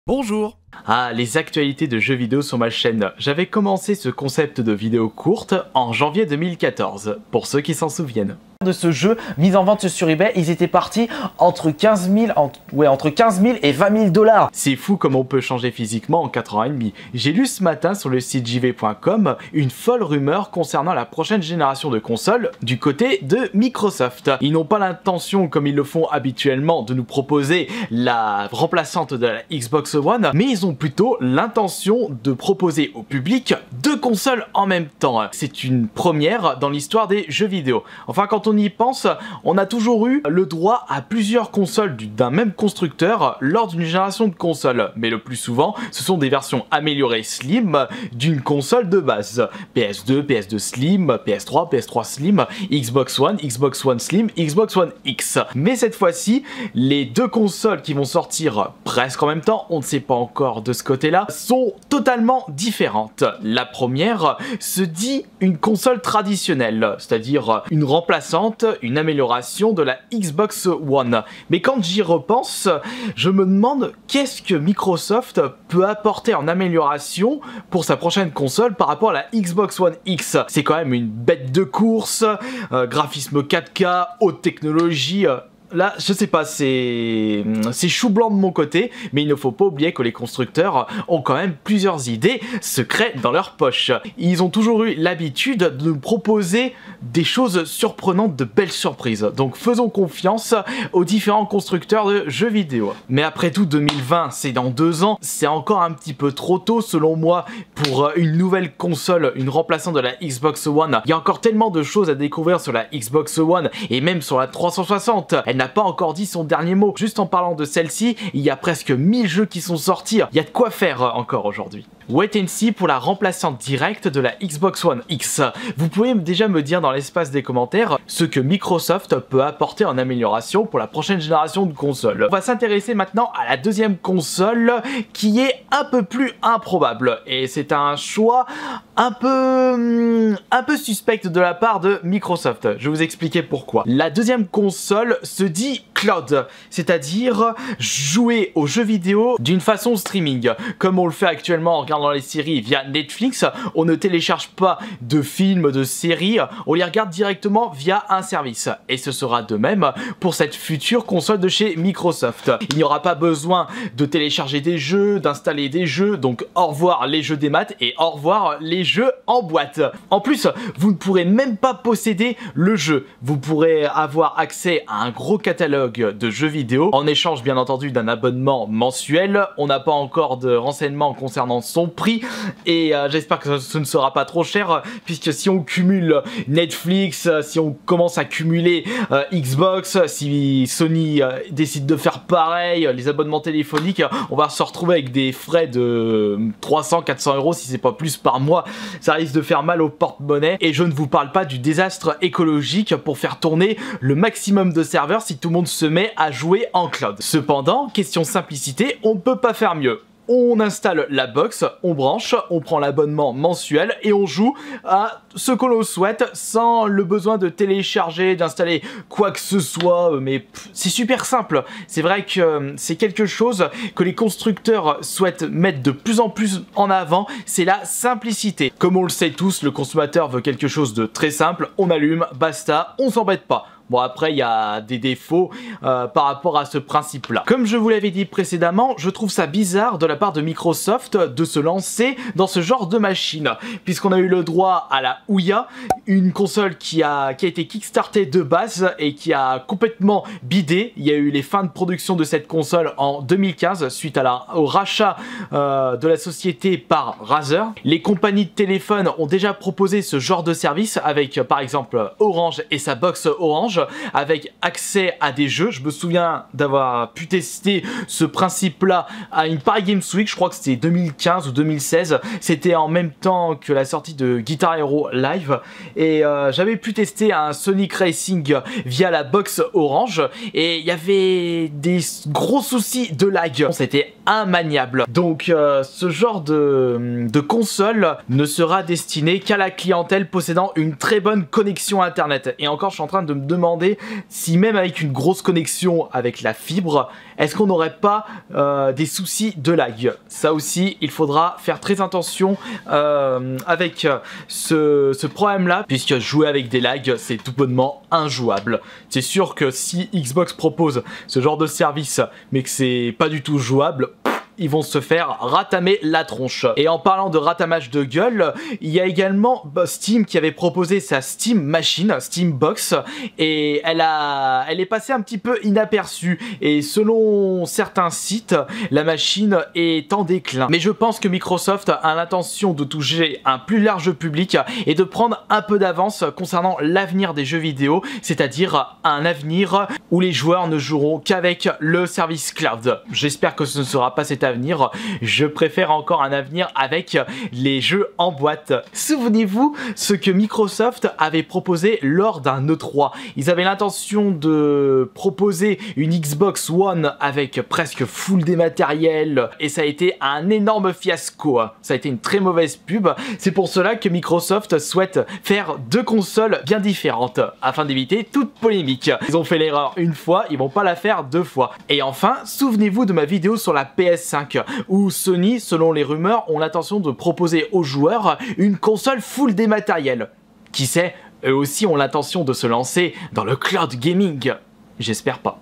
Bonjour. Ah, les actualités de jeux vidéo sur ma chaîne. J'avais commencé ce concept de vidéo courte en janvier 2014, pour ceux qui s'en souviennent. De ce jeu mis en vente sur eBay, ils étaient partis entre 15 000 et 20 000 $. C'est fou comme on peut changer physiquement en 4 ans et demi. J'ai lu ce matin sur le site jv.com une folle rumeur concernant la prochaine génération de consoles du côté de Microsoft. Ils n'ont pas l'intention, comme ils le font habituellement, de nous proposer la remplaçante de la Xbox One, mais ils ont plutôt l'intention de proposer au public deux consoles en même temps. C'est une première dans l'histoire des jeux vidéo. Enfin, quand on y pense, on a toujours eu le droit à plusieurs consoles d'un même constructeur lors d'une génération de consoles, mais le plus souvent, ce sont des versions améliorées slim d'une console de base. PS2, PS2 Slim, PS3, PS3 Slim, Xbox One Slim, Xbox One X. Mais cette fois-ci, les deux consoles qui vont sortir presque en même temps, on ne sait pas encore de ce côté-là, sont totalement différentes. La première se dit une console traditionnelle, c'est-à-dire une remplaçante, une amélioration de la Xbox One. Mais quand j'y repense, je me demande qu'est-ce que Microsoft peut apporter en amélioration pour sa prochaine console par rapport à la Xbox One X. C'est quand même une bête de course, graphisme 4K, haute technologie. Là, je sais pas, c'est chou blanc de mon côté, mais il ne faut pas oublier que les constructeurs ont quand même plusieurs idées secrètes dans leur poche. Ils ont toujours eu l'habitude de nous proposer des choses surprenantes, de belles surprises. Donc faisons confiance aux différents constructeurs de jeux vidéo. Mais après tout, 2020, c'est dans 2 ans, c'est encore un petit peu trop tôt selon moi pour une nouvelle console, une remplaçante de la Xbox One. Il y a encore tellement de choses à découvrir sur la Xbox One et même sur la 360. Elle n'a pas encore dit son dernier mot. Juste en parlant de celle-ci, il y a presque 1000 jeux qui sont sortis. Il y a de quoi faire encore aujourd'hui. Wait and see pour la remplaçante directe de la Xbox One X. Vous pouvez déjà me dire dans l'espace des commentaires ce que Microsoft peut apporter en amélioration pour la prochaine génération de consoles. On va s'intéresser maintenant à la deuxième console qui est un peu plus improbable. Et c'est un choix un peu suspect de la part de Microsoft. Je vais vous expliquer pourquoi. La deuxième console se dit cloud, c'est-à-dire jouer aux jeux vidéo d'une façon streaming. Comme on le fait actuellement en regardant les séries via Netflix, on ne télécharge pas de films, de séries, on les regarde directement via un service. Et ce sera de même pour cette future console de chez Microsoft. Il n'y aura pas besoin de télécharger des jeux, d'installer des jeux, donc au revoir les jeux des maths et au revoir les jeux en boîte. En plus, vous ne pourrez même pas posséder le jeu. Vous pourrez avoir accès à un gros catalogue de jeux vidéo, en échange bien entendu d'un abonnement mensuel. On n'a pas encore de renseignements concernant son prix et j'espère que ce ne sera pas trop cher, puisque si on cumule Netflix, si on commence à cumuler Xbox, si Sony décide de faire pareil, les abonnements téléphoniques, on va se retrouver avec des frais de 300-400 € si c'est pas plus par mois. Ça risque de faire mal au porte-monnaie et je ne vous parle pas du désastre écologique pour faire tourner le maximum de serveurs si tout le monde se met à jouer en cloud. Cependant, question simplicité, on ne peut pas faire mieux. On installe la box, on branche, on prend l'abonnement mensuel et on joue à ce que l'on souhaite sans le besoin de télécharger, d'installer quoi que ce soit, mais c'est super simple. C'est vrai que c'est quelque chose que les constructeurs souhaitent mettre de plus en plus en avant, c'est la simplicité. Comme on le sait tous, le consommateur veut quelque chose de très simple, on allume, basta, on s'embête pas. Bon, après, il y a des défauts par rapport à ce principe-là. Comme je vous l'avais dit précédemment, je trouve ça bizarre de la part de Microsoft de se lancer dans ce genre de machine, puisqu'on a eu le droit à la Ouya, une console qui a été kickstartée de base et qui a complètement bidé. Il y a eu les fins de production de cette console en 2015 suite au rachat de la société par Razer. Les compagnies de téléphone ont déjà proposé ce genre de service avec par exemple Orange et sa box Orange, avec accès à des jeux. Je me souviens d'avoir pu tester ce principe-là à une Paris Games Week, je crois que c'était 2015 ou 2016. C'était en même temps que la sortie de Guitar Hero Live et j'avais pu tester un Sonic Racing via la box Orange et il y avait des gros soucis de lag. C'était immaniable. Donc ce genre de console ne sera destiné qu'à la clientèle possédant une très bonne connexion internet. Et encore, je suis en train de me demander si même avec une grosse connexion avec la fibre, est-ce qu'on n'aurait pas des soucis de lag? Ça aussi, il faudra faire très attention avec ce problème-là, puisque jouer avec des lags, c'est tout bonnement injouable. C'est sûr que si Xbox propose ce genre de service, mais que c'est pas du tout jouable, ils vont se faire ratamer la tronche. Et en parlant de ratamage de gueule, il y a également Steam qui avait proposé sa Steam Machine, Steam Box, et elle est passée un petit peu inaperçue. Et selon certains sites, la machine est en déclin. Mais je pense que Microsoft a l'intention de toucher un plus large public et de prendre un peu d'avance concernant l'avenir des jeux vidéo, c'est-à-dire un avenir où les joueurs ne joueront qu'avec le service cloud. J'espère que ce ne sera pas cet avenir, je préfère encore un avenir avec les jeux en boîte. Souvenez-vous ce que Microsoft avait proposé lors d'un E3. Ils avaient l'intention de proposer une Xbox One avec presque full dématériel et ça a été un énorme fiasco. Ça a été une très mauvaise pub. C'est pour cela que Microsoft souhaite faire deux consoles bien différentes afin d'éviter toute polémique. Ils ont fait l'erreur une fois, ils vont pas la faire deux fois. Et enfin, souvenez-vous de ma vidéo sur la PS5 où Sony, selon les rumeurs, ont l'intention de proposer aux joueurs une console full dématériel. Qui sait, eux aussi ont l'intention de se lancer dans le cloud gaming. J'espère pas.